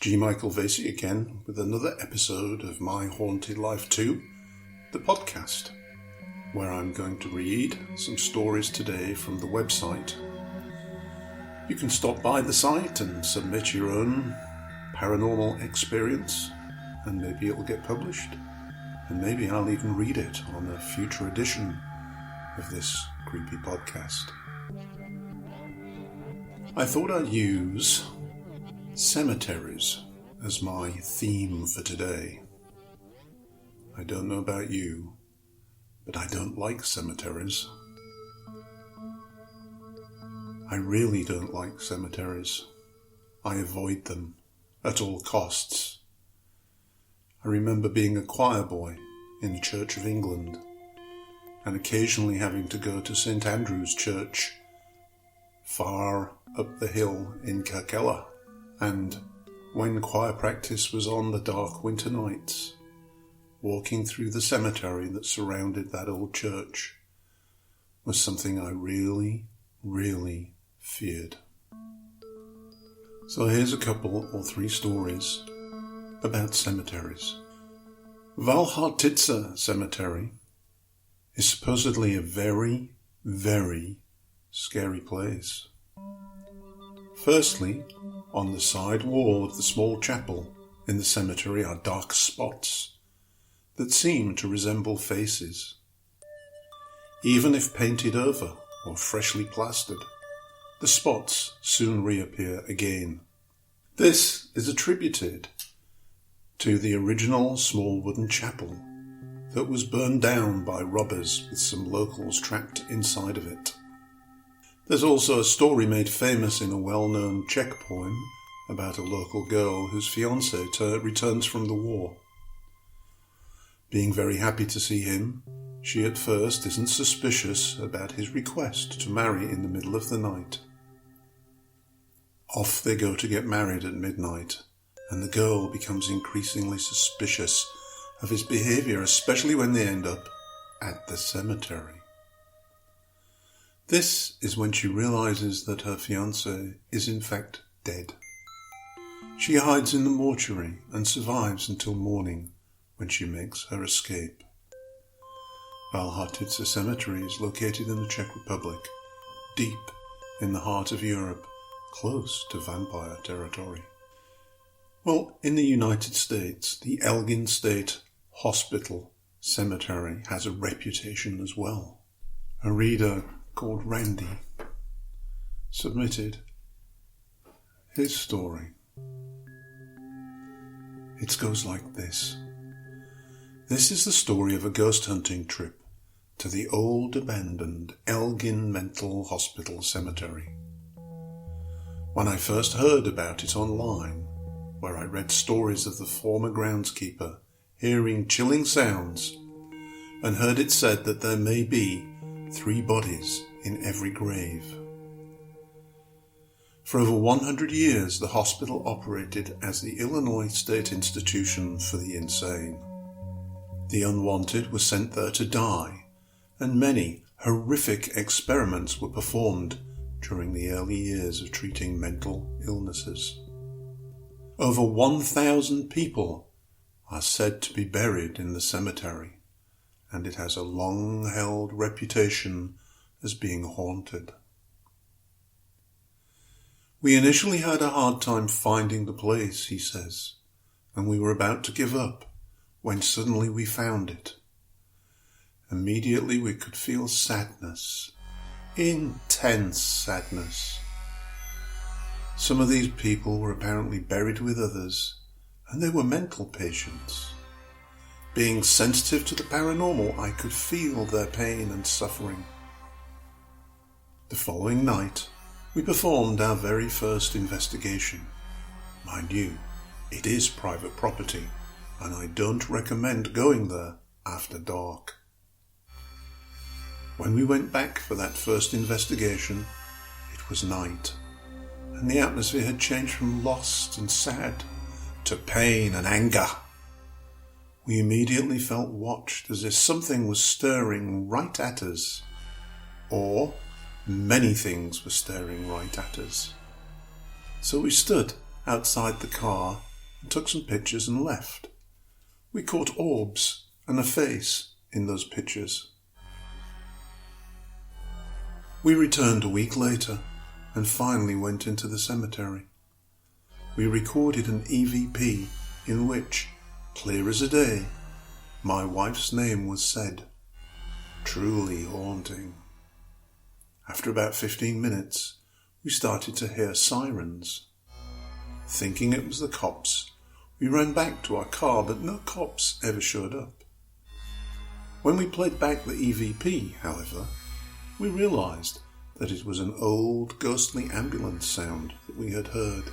G. Michael Vasey again with another episode of My Haunted Life 2, the podcast, where I'm going to read some stories today from the website. You can stop by the site and submit your own paranormal experience, and maybe it'll get published, and maybe I'll even read it on a future edition of this creepy podcast. I thought I'd use cemeteries as my theme for today. I don't know about you, but I don't like cemeteries. I really don't like cemeteries. I avoid them at all costs. I remember being a choir boy in the Church of England and occasionally having to go to St Andrew's Church far up the hill in Kirkella. And when choir practice was on the dark winter nights, walking through the cemetery that surrounded that old church was something I really, really feared. So here's a couple or three stories about cemeteries. Valhatitsa Cemetery is supposedly a very, very scary place. Firstly, on the side wall of the small chapel in the cemetery are dark spots that seem to resemble faces. Even if painted over or freshly plastered, the spots soon reappear again. This is attributed to the original small wooden chapel that was burned down by robbers with some locals trapped inside of it. There's also a story made famous in a well-known Czech poem about a local girl whose fiancé returns from the war. Being very happy to see him, she at first isn't suspicious about his request to marry in the middle of the night. Off they go to get married at midnight, and the girl becomes increasingly suspicious of his behaviour, especially when they end up at the cemetery. This is when she realises that her fiancé is in fact dead. She hides in the mortuary and survives until morning, when she makes her escape. Valhatitsa Cemetery is located in the Czech Republic, deep in the heart of Europe, close to vampire territory. Well, in the United States, the Elgin State Hospital Cemetery has a reputation as well. A reader called Randy submitted his story. It goes like this. This is the story of a ghost hunting trip to the old abandoned Elgin Mental Hospital Cemetery. When I first heard about it online, where I read stories of the former groundskeeper hearing chilling sounds and heard it said that there may be 3 bodies in every grave. For over 100 years, the hospital operated as the Illinois State Institution for the Insane. The unwanted were sent there to die, and many horrific experiments were performed during the early years of treating mental illnesses. Over 1,000 people are said to be buried in the cemetery, and it has a long-held reputation as being haunted. We initially had a hard time finding the place, he says, and we were about to give up when suddenly we found it. Immediately we could feel sadness, intense sadness. Some of these people were apparently buried with others, and they were mental patients. Being sensitive to the paranormal, I could feel their pain and suffering. The following night, we performed our very first investigation. Mind you, it is private property, and I don't recommend going there after dark. When we went back for that first investigation, it was night, and the atmosphere had changed from lost and sad to pain and anger. We immediately felt watched, as if something was staring right at us, or many things were staring right at us. So we stood outside the car and took some pictures and left. We caught orbs and a face in those pictures. We returned a week later and finally went into the cemetery. We recorded an EVP in which, clear as a day, my wife's name was said. Truly haunting. After about 15 minutes, we started to hear sirens. Thinking it was the cops, we ran back to our car, but no cops ever showed up. When we played back the EVP, however, we realised that it was an old ghostly ambulance sound that we had heard.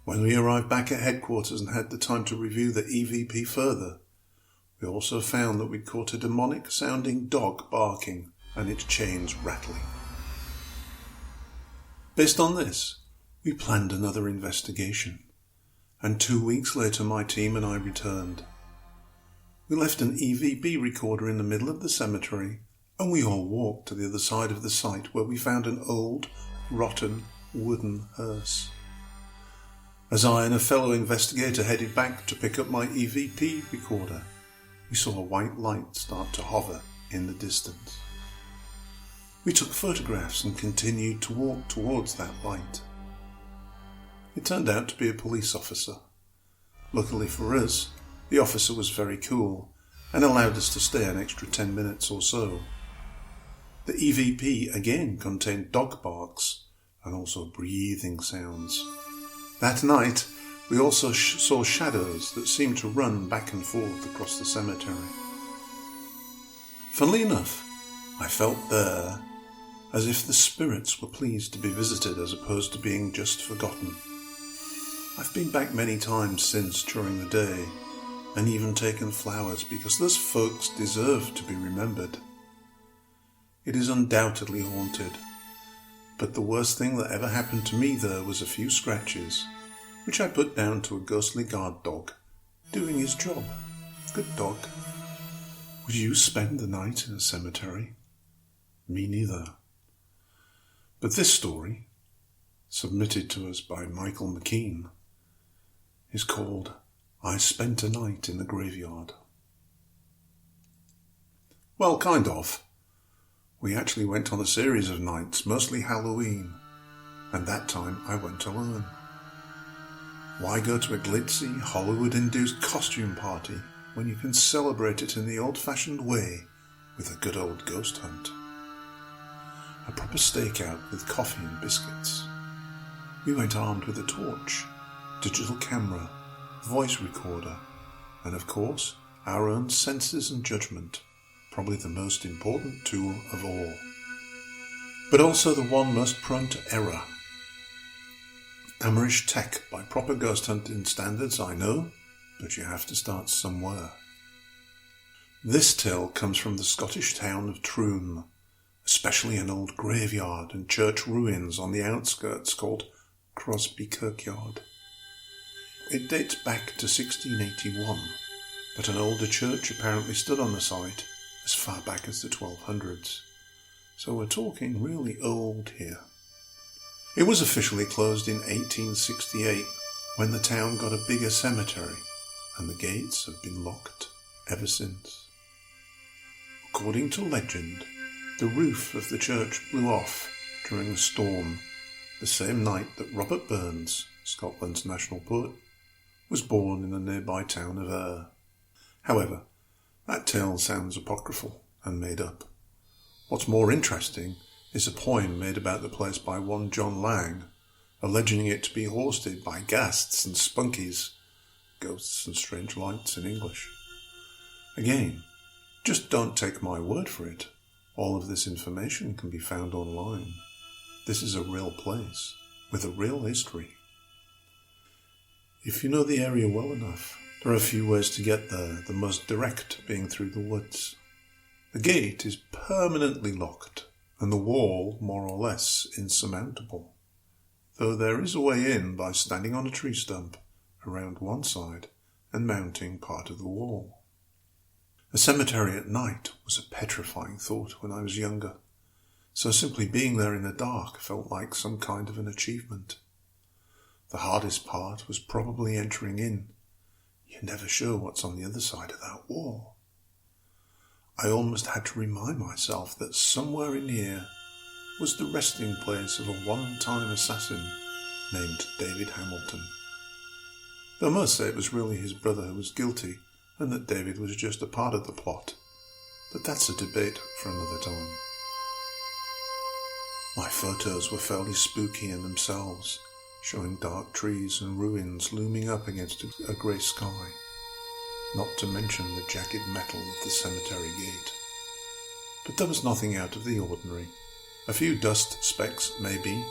When we arrived back at headquarters and had the time to review the EVP further, we also found that we'd caught a demonic-sounding dog barking and its chains rattling. Based on this, we planned another investigation, and 2 weeks later my team and I returned. We left an EVP recorder in the middle of the cemetery, and we all walked to the other side of the site where we found an old, rotten, wooden hearse. As I and a fellow investigator headed back to pick up my EVP recorder, we saw a white light start to hover in the distance. We took photographs and continued to walk towards that light. It turned out to be a police officer. Luckily for us, the officer was very cool and allowed us to stay an extra 10 minutes or so. The EVP again contained dog barks and also breathing sounds. That night, we also saw shadows that seemed to run back and forth across the cemetery. Funnily enough, I felt there as if the spirits were pleased to be visited as opposed to being just forgotten. I've been back many times since during the day and even taken flowers because those folks deserve to be remembered. It is undoubtedly haunted, but the worst thing that ever happened to me there was a few scratches, which I put down to a ghostly guard dog doing his job. Good dog. Would you spend the night in a cemetery? Me neither. But this story, submitted to us by Michael McKean, is called I Spent a Night in the Graveyard. Well, kind of. We actually went on a series of nights, mostly Halloween, and that time I went alone. Why go to a glitzy, Hollywood-induced costume party when you can celebrate it in the old-fashioned way with a good old ghost hunt? A proper stakeout with coffee and biscuits. We went armed with a torch, digital camera, voice recorder, and of course, our own senses and judgment, probably the most important tool of all. But also the one most prone to error. Amateurish tech by proper ghost hunting standards, I know, but you have to start somewhere. This tale comes from the Scottish town of Troon, especially an old graveyard and church ruins on the outskirts called Crombiekirkyard. It dates back to 1681, but an older church apparently stood on the site as far back as the 1200s. So we're talking really old here. It was officially closed in 1868 when the town got a bigger cemetery, and the gates have been locked ever since. According to legend, the roof of the church blew off during a storm the same night that Robert Burns, Scotland's national poet, was born in the nearby town of Ayr. However, that tale sounds apocryphal and made up. What's more interesting is a poem made about the place by one John Lang, alleging it to be haunted by ghasts and spunkies, ghosts and strange lights in English. Again, just don't take my word for it. All of this information can be found online. This is a real place, with a real history. If you know the area well enough, there are a few ways to get there, the most direct being through the woods. The gate is permanently locked, and the wall more or less insurmountable, though there is a way in by standing on a tree stump around one side and mounting part of the wall. A cemetery at night was a petrifying thought when I was younger, so simply being there in the dark felt like some kind of an achievement. The hardest part was probably entering in. You're never sure what's on the other side of that wall. I almost had to remind myself that somewhere in here was the resting place of a one-time assassin named David Hamilton. Though most say it was really his brother who was guilty and that David was just a part of the plot. But that's a debate for another time. My photos were fairly spooky in themselves, showing dark trees and ruins looming up against a grey sky, not to mention the jagged metal of the cemetery gate. But there was nothing out of the ordinary. A few dust specks, maybe.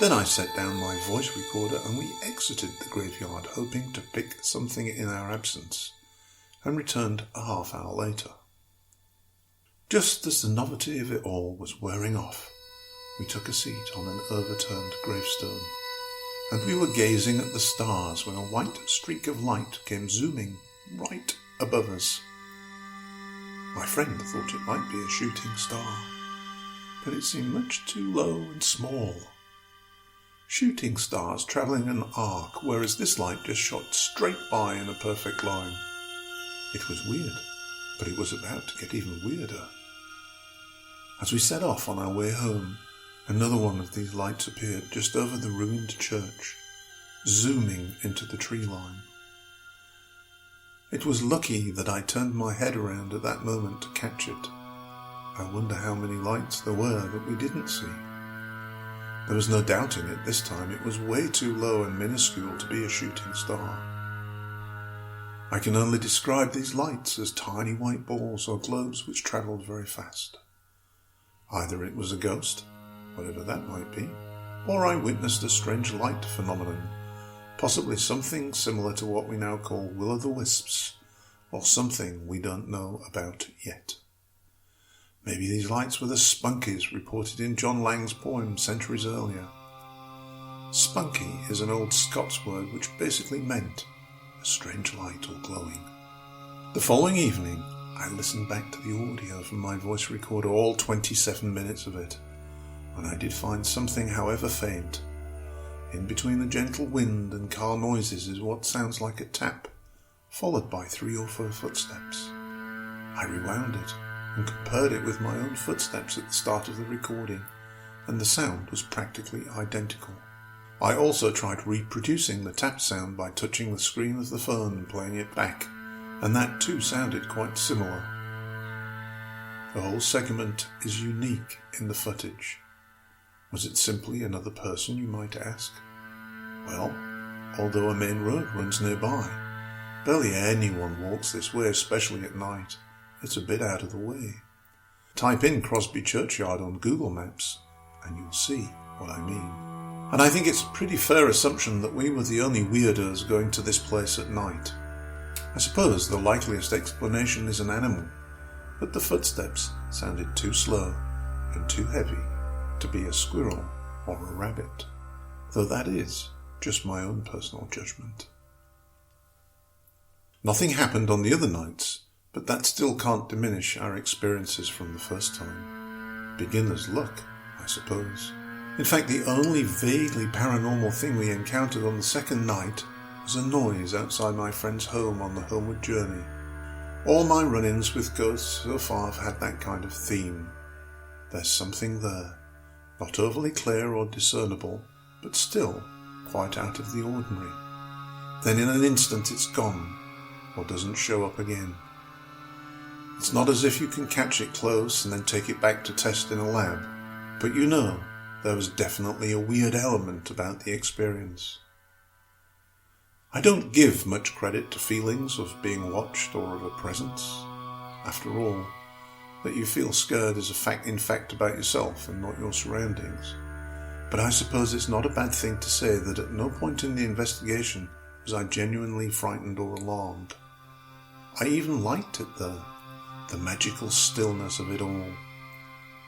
Then I set down my voice recorder and we exited the graveyard, hoping to pick something in our absence, and returned a half hour later. Just as the novelty of it all was wearing off, we took a seat on an overturned gravestone, and we were gazing at the stars when a white streak of light came zooming right above us. My friend thought it might be a shooting star, but it seemed much too low and small. Shooting stars travelling in an arc, whereas this light just shot straight by in a perfect line. It was weird, but it was about to get even weirder. As we set off on our way home, another one of these lights appeared just over the ruined church, zooming into the tree line. It was lucky that I turned my head around at that moment to catch it. I wonder how many lights there were that we didn't see. There was no doubting it this time. It was way too low and minuscule to be a shooting star. I can only describe these lights as tiny white balls or globes which travelled very fast. Either it was a ghost, whatever that might be, or I witnessed a strange light phenomenon, possibly something similar to what we now call will-o'-the-wisps, or something we don't know about yet. Maybe these lights were the spunkies reported in John Lang's poem centuries earlier. Spunky is an old Scots word which basically meant a strange light or glowing. The following evening, I listened back to the audio from my voice recorder, all 27 minutes of it, and I did find something, however faint. In between the gentle wind and car noises is what sounds like a tap, followed by 3 or 4 footsteps. I rewound it and compared it with my own footsteps at the start of the recording, and the sound was practically identical. I also tried reproducing the tap sound by touching the screen of the phone and playing it back, and that too sounded quite similar. The whole segment is unique in the footage. Was it simply another person, you might ask? Well, although a main road runs nearby, barely anyone walks this way, especially at night. It's a bit out of the way. Type in Crosby Churchyard on Google Maps, and you'll see what I mean. And I think it's a pretty fair assumption that we were the only weirdos going to this place at night. I suppose the likeliest explanation is an animal, but the footsteps sounded too slow and too heavy to be a squirrel or a rabbit, though that is just my own personal judgment. Nothing happened on the other nights, but that still can't diminish our experiences from the first time. Beginner's luck, I suppose. In fact, the only vaguely paranormal thing we encountered on the second night was a noise outside my friend's home on the homeward journey. All my run-ins with ghosts so far have had that kind of theme. There's something there, not overly clear or discernible, but still quite out of the ordinary. Then in an instant it's gone, or doesn't show up again. It's not as if you can catch it close and then take it back to test in a lab, but you know there was definitely a weird element about the experience. I don't give much credit to feelings of being watched or of a presence. After all, that you feel scared is a fact about yourself and not your surroundings. But I suppose it's not a bad thing to say that at no point in the investigation was I genuinely frightened or alarmed. I even liked it though, the magical stillness of it all.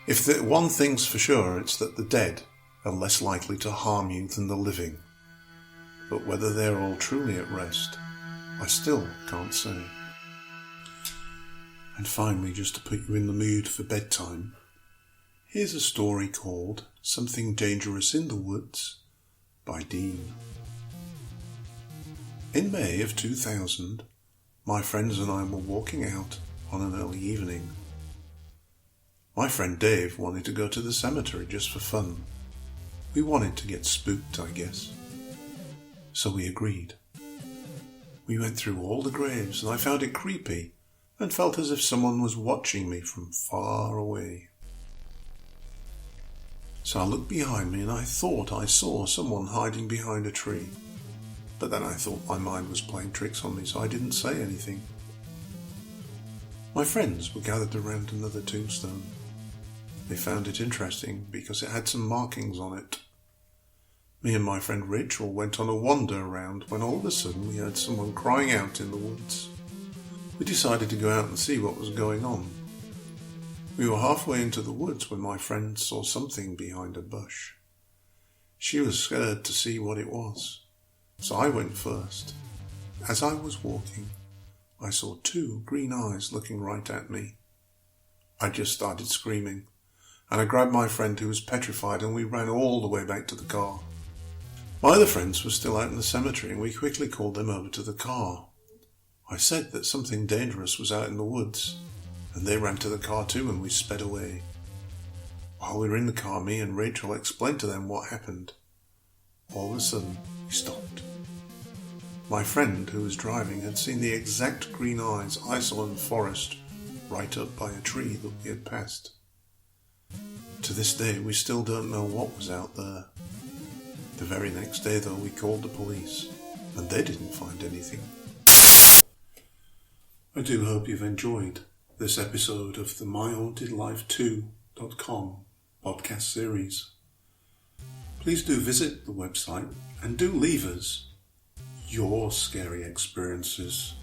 If the one thing's for sure, it's that the dead are less likely to harm you than the living. But whether they're all truly at rest, I still can't say. And finally, just to put you in the mood for bedtime, here's a story called Something Dangerous in the Woods by Dean. In May of 2000, my friends and I were walking out on an early evening. My friend Dave wanted to go to the cemetery just for fun. We wanted to get spooked, I guess. So we agreed. We went through all the graves and I found it creepy and felt as if someone was watching me from far away. So I looked behind me and I thought I saw someone hiding behind a tree. But then I thought my mind was playing tricks on me, so I didn't say anything. My friends were gathered around another tombstone. They found it interesting because it had some markings on it. Me and my friend Rachel went on a wander around when all of a sudden we heard someone crying out in the woods. We decided to go out and see what was going on. We were halfway into the woods when my friend saw something behind a bush. She was scared to see what it was, so I went first. As I was walking, I saw two green eyes looking right at me. I just started screaming, and I grabbed my friend who was petrified and we ran all the way back to the car. My other friends were still out in the cemetery and we quickly called them over to the car. I said that something dangerous was out in the woods, and they ran to the car too and we sped away. While we were in the car, me and Rachel explained to them what happened. All of a sudden, we stopped. My friend who was driving had seen the exact green eyes I saw in the forest right up by a tree that we had passed. To this day, we still don't know what was out there. The very next day, though, we called the police, and they didn't find anything. I do hope you've enjoyed this episode of the myhauntedlife2.com podcast series. Please do visit the website and do leave us your scary experiences.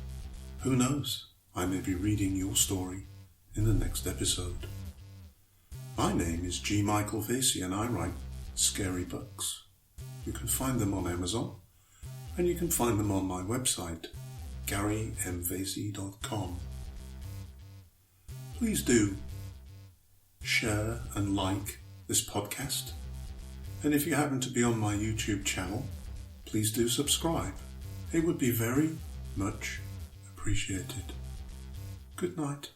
Who knows, I may be reading your story in the next episode. My name is G. Michael Vasey and I write scary books. You can find them on Amazon and you can find them on my website, GaryMVasey.com. Please do share and like this podcast. And if you happen to be on my YouTube channel, please do subscribe. It would be very much appreciated. Good night.